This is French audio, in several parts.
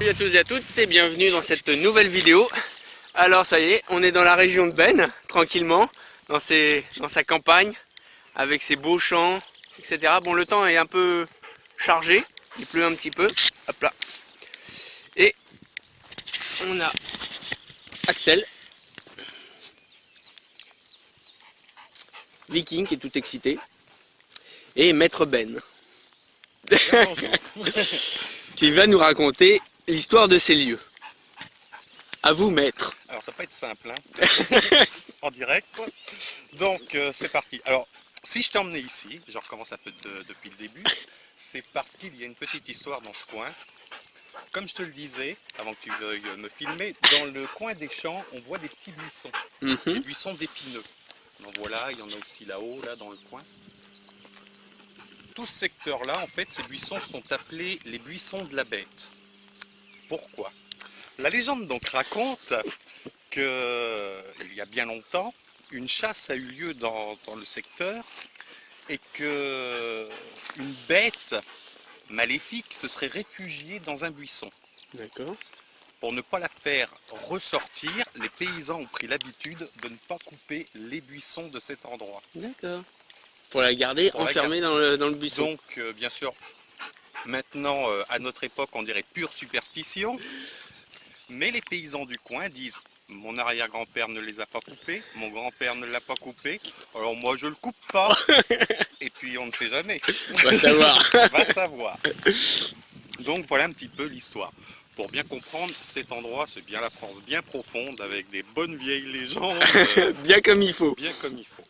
Salut à tous et à toutes et bienvenue dans cette nouvelle vidéo. Alors ça y est, on est dans la région de Ben, tranquillement, dans sa campagne, avec ses beaux champs, etc. Bon, le temps est un peu chargé, il pleut un petit peu, hop là. Et on a Axel, Viking qui est tout excité, et Maître Ben, qui va nous raconter l'histoire de ces lieux. À vous, maître. Alors ça va pas être simple, hein. En direct quoi. Donc c'est parti. Alors si je t'ai emmené ici, je recommence un peu depuis le début, c'est parce qu'il y a une petite histoire dans ce coin. Comme je te le disais, avant que tu veuilles me filmer, dans le coin des champs, on voit des petits buissons, des buissons d'épineux. Donc voilà, il y en a aussi là-haut, là dans le coin. Tout ce secteur-là, en fait, ces buissons sont appelés les buissons de la bête. Pourquoi ? La légende donc raconte qu'il y a bien longtemps, une chasse a eu lieu dans le secteur et qu'une bête maléfique se serait réfugiée dans un buisson. D'accord. Pour ne pas la faire ressortir, les paysans ont pris l'habitude de ne pas couper les buissons de cet endroit. D'accord. Pour la garder enfermée dans le buisson. Donc bien sûr, maintenant à notre époque on dirait pure superstition. Mais les paysans du coin disent « Mon arrière-grand-père ne les a pas coupés, mon grand-père ne l'a pas coupé, alors moi je le coupe pas. » Et puis on ne sait jamais. On va savoir. On va savoir. Donc voilà un petit peu l'histoire. Pour bien comprendre, cet endroit, c'est bien la France, bien profonde, avec des bonnes vieilles légendes. Bien comme il faut. Bien comme il faut.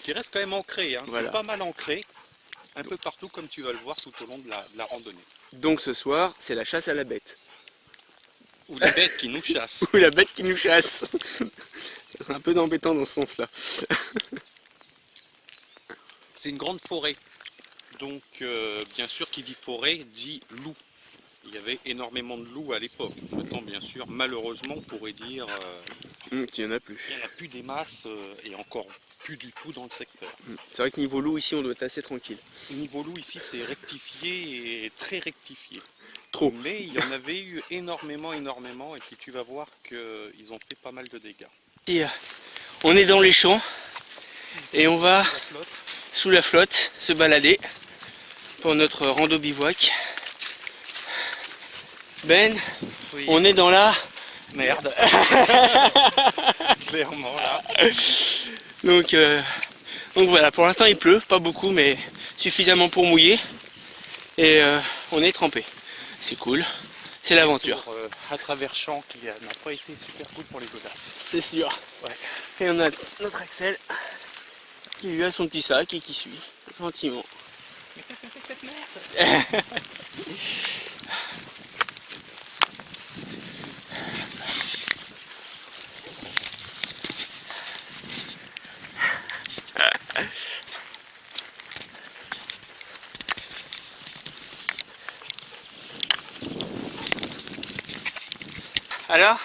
Qui reste quand même ancré, hein. Voilà. C'est pas mal ancré, un peu partout comme tu vas le voir tout au long de la randonnée. Donc ce soir, c'est la chasse à la bête. Ou la bête qui nous chasse. Ou la bête qui nous chasse. Ça serait un peu embêtant dans ce sens-là. C'est une grande forêt. Donc bien sûr qui dit forêt dit loup. Il y avait énormément de loups à l'époque. Maintenant bien sûr, malheureusement on pourrait dire qu'il n'y en a plus. il n'y en a plus des masses et encore plus du tout dans le secteur. C'est vrai que niveau loup ici on doit être assez tranquille. Niveau loup ici c'est rectifié et très rectifié. Trop. Mais il y en avait eu énormément et puis tu vas voir qu'ils ont fait pas mal de dégâts. Et, on est dans les champs et on va La flotte. sous la flotte se balader pour notre rando bivouac. Ben, Oui. on est dans la Merde. Clairement là. Donc voilà, pour l'instant il pleut, pas beaucoup mais suffisamment pour mouiller. Et on est trempé. C'est cool, c'est l'aventure. À travers champs qui n'a pas été super cool pour les godasses. C'est sûr. Ouais. Et on a notre Axel qui lui a son petit sac et qui suit gentiment. Mais qu'est-ce que c'est que cette merde? Alors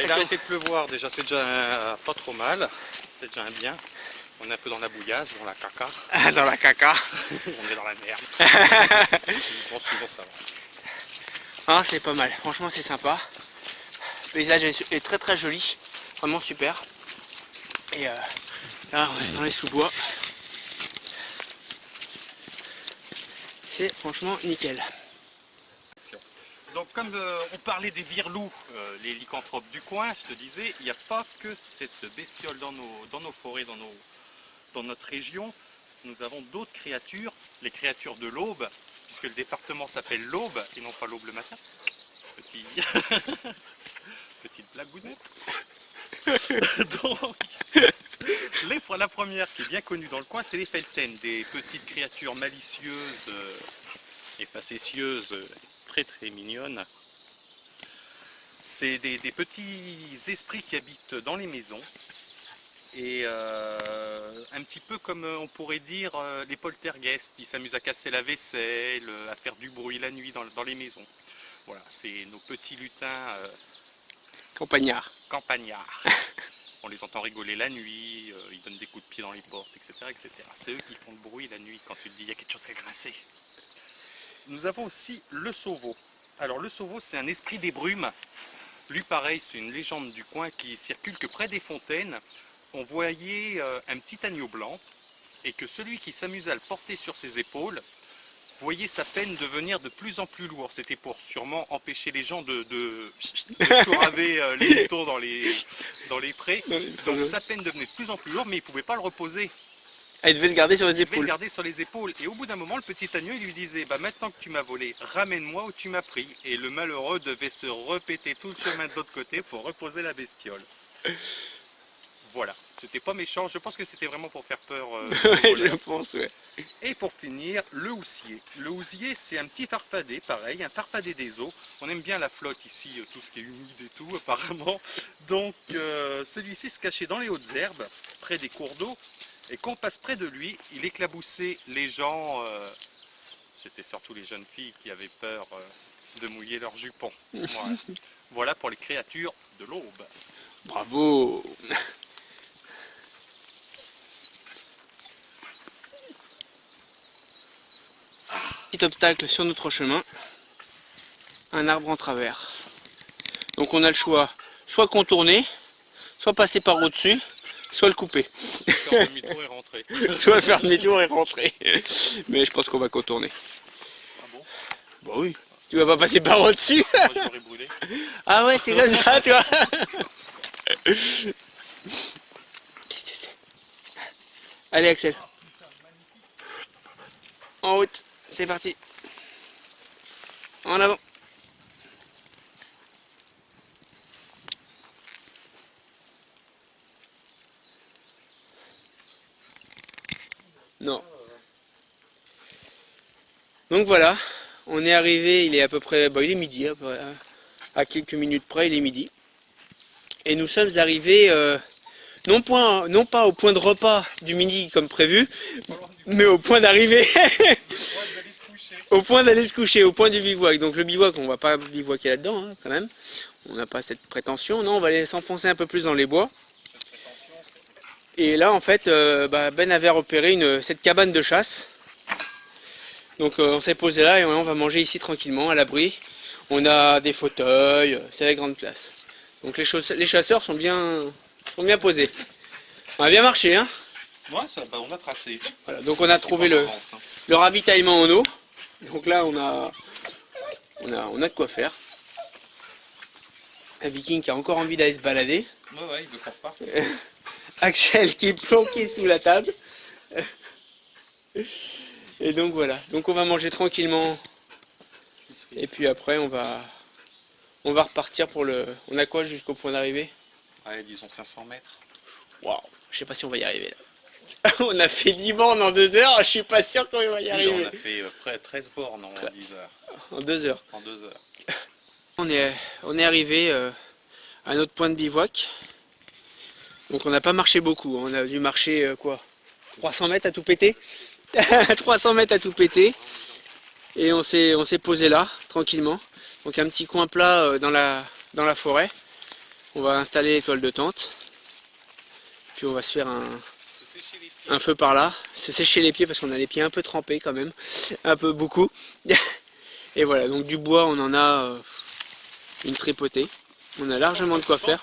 Il a arrêté de pleuvoir déjà, c'est déjà pas trop mal. C'est déjà un bien. On est un peu dans la bouillasse, dans la caca. dans la caca. On est dans la merde. Bon, souvent ça va. Ah, c'est pas mal, franchement c'est sympa. Le paysage est très très joli, vraiment super. Et là on est dans les sous-bois. C'est franchement nickel. Donc comme on parlait des virelous, les lycanthropes du coin, je te disais, il n'y a pas que cette bestiole dans nos forêts, dans notre région. Nous avons d'autres créatures, les créatures de l'Aube, puisque le département s'appelle l'Aube et non pas l'Aube le matin. Petite blagounette. Donc, la première qui est bien connue dans le coin, c'est les Felten, des petites créatures malicieuses et facétieuses, très très mignonnes. C'est des petits esprits qui habitent dans les maisons. Et un petit peu comme on pourrait dire les poltergeists, ils s'amusent à casser la vaisselle, à faire du bruit la nuit dans les maisons. Voilà, c'est nos petits lutins Campagnard. campagnards. On les entend rigoler la nuit, ils donnent des coups de pied dans les portes, etc. etc. C'est eux qui font le bruit la nuit quand tu te dis il y a quelque chose qui a grincé. Nous avons aussi le sauveau. Alors le Sauveau, c'est un esprit des brumes. Lui pareil, c'est une légende du coin qui circule que près des fontaines, on voyait un petit agneau blanc et que celui qui s'amusait à le porter sur ses épaules voyait sa peine devenir de plus en plus lourde. C'était pour sûrement empêcher les gens de chouraver les moutons dans les prés. Donc sa peine devenait de plus en plus lourde, mais il ne pouvait pas le reposer. Ah, il devait le garder sur les Il devait le épaules. garder sur les épaules. Et au bout d'un moment, le petit agneau il lui disait bah, maintenant que tu m'as volé, ramène-moi où tu m'as pris. Et le malheureux devait se répéter tout le chemin de l'autre côté pour reposer la bestiole. Voilà, c'était pas méchant, je pense que c'était vraiment pour faire peur aux Ouais, je voleurs. pense, ouais. Et pour finir, le houssier. Le houssier, c'est un petit farfadet, pareil, un farfadet des eaux. On aime bien la flotte ici, tout ce qui est humide et tout, apparemment. Donc, celui-ci se cachait dans les hautes herbes, près des cours d'eau. Et quand on passe près de lui, il éclaboussait les gens. C'était surtout les jeunes filles qui avaient peur de mouiller leurs jupons. Voilà. Voilà pour les créatures de l'aube. Bravo. Petit obstacle sur notre chemin, un arbre en travers. Donc on a le choix, soit contourner, soit passer par au-dessus, soit le couper. Faire demi-tour et rentrer. Soit faire demi-tour et rentrer. Mais je pense qu'on va contourner. Ah bon? Bah oui. Tu vas pas passer par au-dessus? Moi je l'aurais brûlé. Ah ouais, t'es comme ça, toi. Qu'est-ce que c'est? Allez, Axel. En route, c'est parti. En avant. Non. Donc voilà, on est arrivé, il est à peu près, il est midi, à quelques minutes près, il est midi. Et nous sommes arrivés, non pas au point de repas du midi comme prévu, mais au point d'arrivée, au point d'aller se coucher, au point du bivouac. Donc le bivouac, on va pas bivouacer là-dedans, hein, quand même. On n'a pas cette prétention, non, on va aller s'enfoncer un peu plus dans les bois. Et là, en fait, Ben avait repéré cette cabane de chasse. Donc on s'est posé là et on va manger ici tranquillement, à l'abri. On a des fauteuils, c'est la grande place. Donc les chasseurs sont bien posés. On a bien marché, hein. Ouais, on a tracé. Voilà, donc on a trouvé le ravitaillement en eau. Donc là on a de quoi faire. Un viking qui a encore envie d'aller se balader. Ouais, il veut qu'on reparte. Axel qui est planqué sous la table. Et donc voilà, donc on va manger tranquillement. Et puis après on va repartir pour le... On a quoi jusqu'au point d'arrivée? Allez, disons 500 mètres. Waouh, je sais pas si on va y arriver là. On a fait 10 bornes en 2 heures, je suis pas sûr qu'on va y arriver. On a fait près 13 bornes en 10 heures. En 2 heures. En 2 heures. On est arrivé à notre point de bivouac. Donc on n'a pas marché beaucoup, on a dû marcher 300 mètres à tout péter. 300 mètres à tout péter. Et on s'est posé là, tranquillement. Donc un petit coin plat dans la forêt. On va installer les toiles de tente. Puis on va se faire un feu par là. Se sécher les pieds parce qu'on a les pieds un peu trempés quand même. Un peu beaucoup. Et voilà, donc du bois on en a une tripotée. On a largement de quoi faire.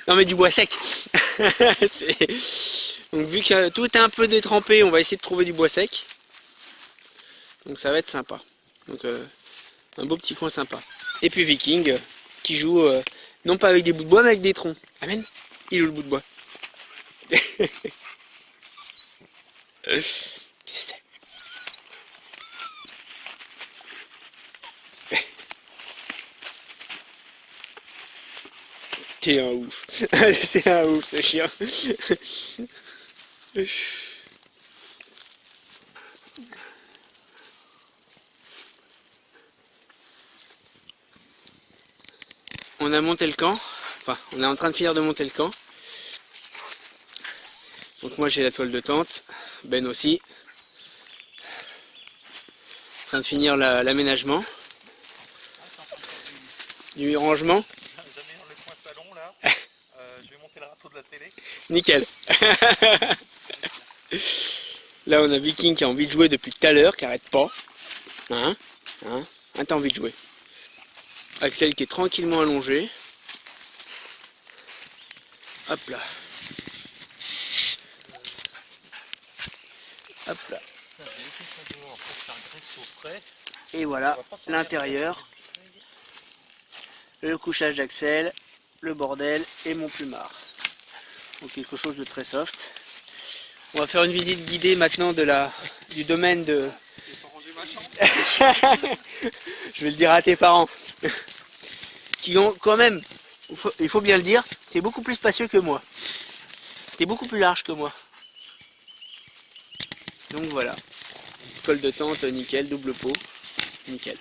Non mais du bois sec. Donc vu que tout est un peu détrempé, on va essayer de trouver du bois sec. Donc ça va être sympa. Donc un beau petit coin sympa. Et puis Viking qui joue non pas avec des bouts de bois mais avec des troncs. Amen. Il est où le bout de bois? T'es un ouf. C'est un ouf ce chien. On a monté le camp. Enfin, on est en train de finir de monter le camp. Donc moi j'ai la toile de tente. Ben aussi. En train de finir l'aménagement. Du rangement. Jamais dans le coin salon là. Je vais monter le râteau de la télé. Nickel. Là on a Viking qui a envie de jouer depuis tout à l'heure, qui arrête pas. Hein? Ah, t'as envie de jouer. Axel qui est tranquillement allongé. Hop là. Hop là. Et voilà l'intérieur. Le couchage d'Axel, le bordel et mon plumard. Donc quelque chose de très soft. On va faire une visite guidée maintenant du domaine de... Je vais le dire à tes parents. Qui ont quand même, il faut bien le dire, c'est beaucoup plus spacieux que moi. C'est beaucoup plus large que moi. Donc voilà. Col de tente, nickel, double pot, nickel.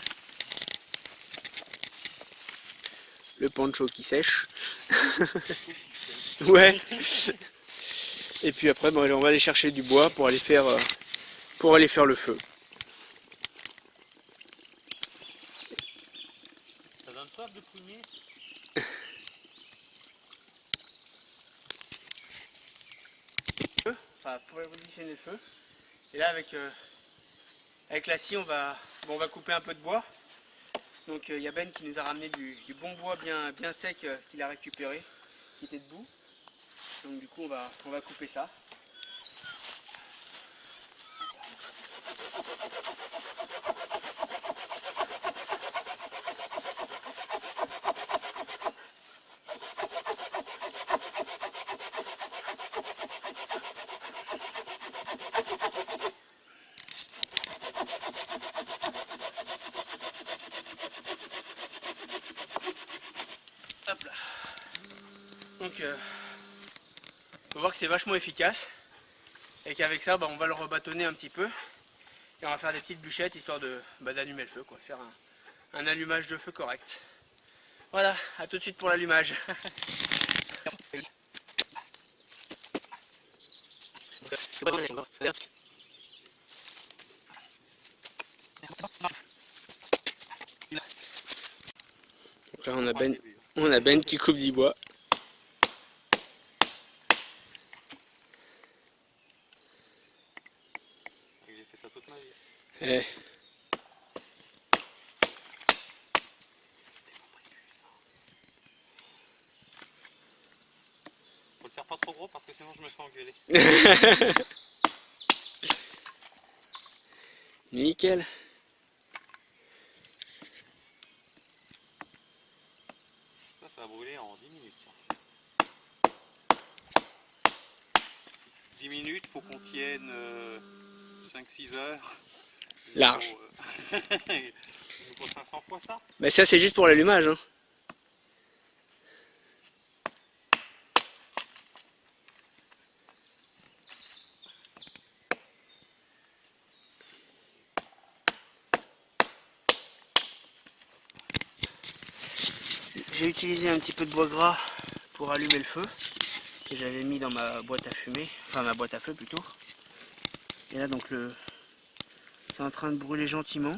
Le poncho qui sèche. Ouais. Et puis après, bon, on va aller chercher du bois pour aller faire le feu. Ça donne soif de prunier? Enfin, pour positionner le feu. Et là, avec la scie, on va couper un peu de bois. Donc il y a Ben qui nous a ramené du bon bois bien sec qu'il a récupéré, qui était debout. Donc du coup, on va couper ça. Hop là. Donc on va voir que c'est vachement efficace et qu'avec ça on va le rebâtonner un petit peu et on va faire des petites bûchettes histoire d'allumer le feu, quoi, faire un allumage de feu correct. Voilà, à tout de suite pour l'allumage. Donc là on a Ben qui coupe du bois. J'ai fait ça toute ma vie. Eh. Faut le faire pas trop gros parce que sinon je me fais engueuler. Nickel. Ça va brûler en 10 minutes ça. 10 minutes, faut qu'on tienne 5-6 heures. Large. Il nous faut 500 fois ça. Bah ça c'est juste pour l'allumage, hein. J'ai utilisé un petit peu de bois gras pour allumer le feu que j'avais mis dans ma boîte à fumer, enfin ma boîte à feu plutôt. Et là donc c'est en train de brûler gentiment,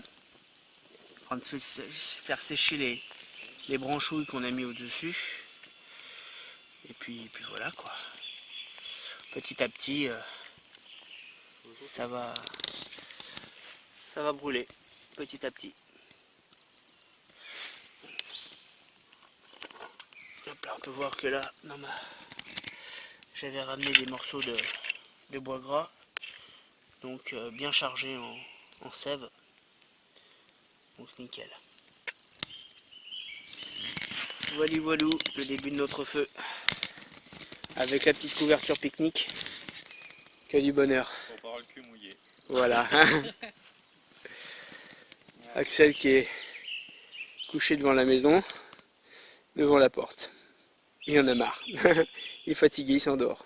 en train de faire sécher les branchouilles qu'on a mis au-dessus. Et puis voilà quoi. Petit à petit ça va brûler petit à petit. Hop là, on peut voir que là, j'avais ramené des morceaux de bois gras, donc bien chargés en sève, donc nickel. Voilou voilou, le début de notre feu, avec la petite couverture pique-nique, que du bonheur. Pour pas avoir le cul mouillé. Voilà. Axel qui est couché devant la maison, devant la porte. Il en a marre. Il est fatigué, il s'endort.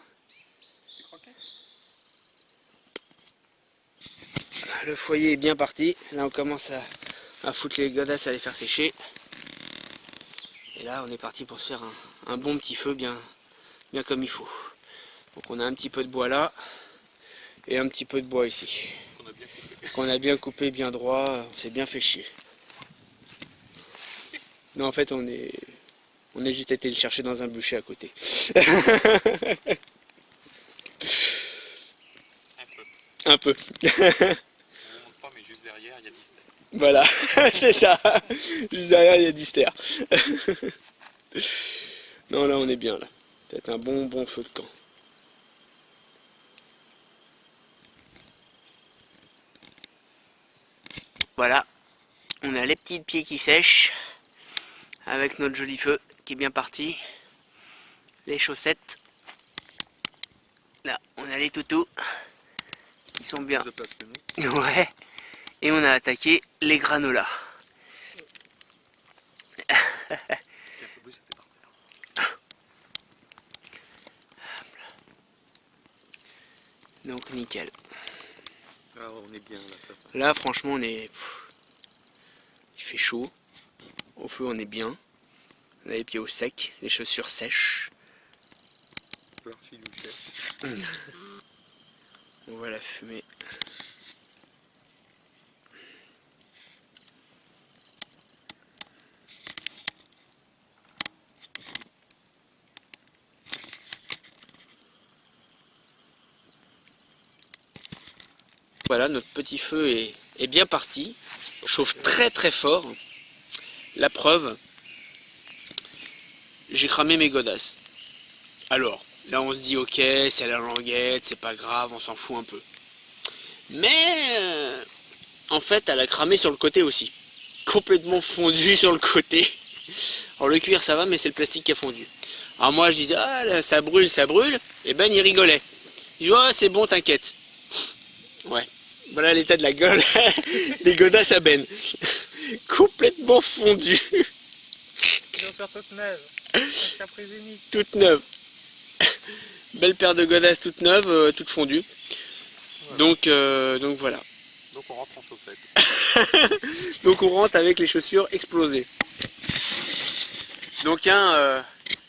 Le foyer est bien parti. Là on commence à foutre les godasses à les faire sécher. Et là on est parti pour se faire un bon petit feu bien comme il faut. Donc on a un petit peu de bois là et un petit peu de bois ici. Qu'on a bien coupé, bien droit, on s'est bien fait chier. Non en fait on est juste été le chercher dans un bûcher à côté. Un peu. Un peu. On monte pas mais juste derrière, il y a Dister. Voilà, c'est ça. Juste derrière, il y a Dister. Non, là, on est bien, là. Peut-être un bon feu de camp. Voilà, on a les petits pieds qui sèchent. Avec notre joli feu qui est bien parti. Les chaussettes. Là, on a les toutous. Ils sont bien. Ouais. Et on a attaqué les granolas. Donc nickel. Ah, on est bien là. Là franchement on est... Il fait chaud. Au feu on est bien. On a les pieds au sec, les chaussures sèches. On voit la fumée. Voilà, notre petit feu est bien parti. Chauffe très fort. La preuve, j'ai cramé mes godasses. Alors, là on se dit ok, c'est la languette, c'est pas grave, on s'en fout un peu. Mais en fait, elle a cramé sur le côté aussi. Complètement fondu sur le côté. Alors le cuir ça va, mais c'est le plastique qui a fondu. Alors moi je disais, ah là, ça brûle. Et Ben il rigolait. Il dit, oh c'est bon, t'inquiète. Ouais. Voilà l'état de la gueule des godasses à Ben. Complètement fondu. Ils vont faire toute neuve. Toute neuve. Belle paire de godasses toute neuve, toute fondue. Voilà. Donc voilà. Donc on rentre en chaussettes. Donc on rentre avec les chaussures explosées. Donc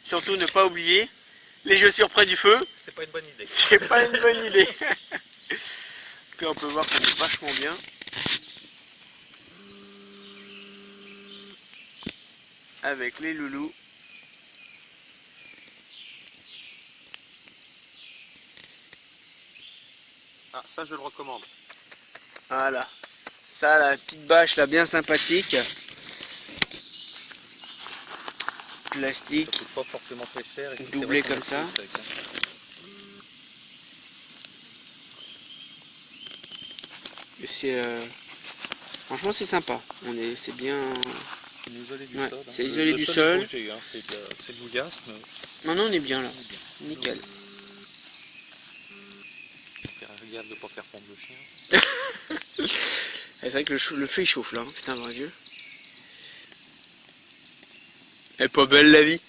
surtout ne pas oublier les chaussures près du feu. C'est pas une bonne idée. C'est pas une bonne idée. On peut voir qu'on est vachement bien. Avec les loulous. Ah, ça je le recommande. Voilà. Ça, la petite bâche là, bien sympathique. Plastique. Ça coûte pas forcément très cher. Et Doublé comme ça. C'est franchement c'est sympa. C'est bien. Isolé du Ouais, sol. c'est isolé du sol. Hein. C'est de l'ouliasme. Non, on est bien là. Nickel. Regarde de pas faire fondre le chien. C'est vrai que le feu il chauffe là, hein. Putain, vrai Dieu. Elle est pas belle la vie.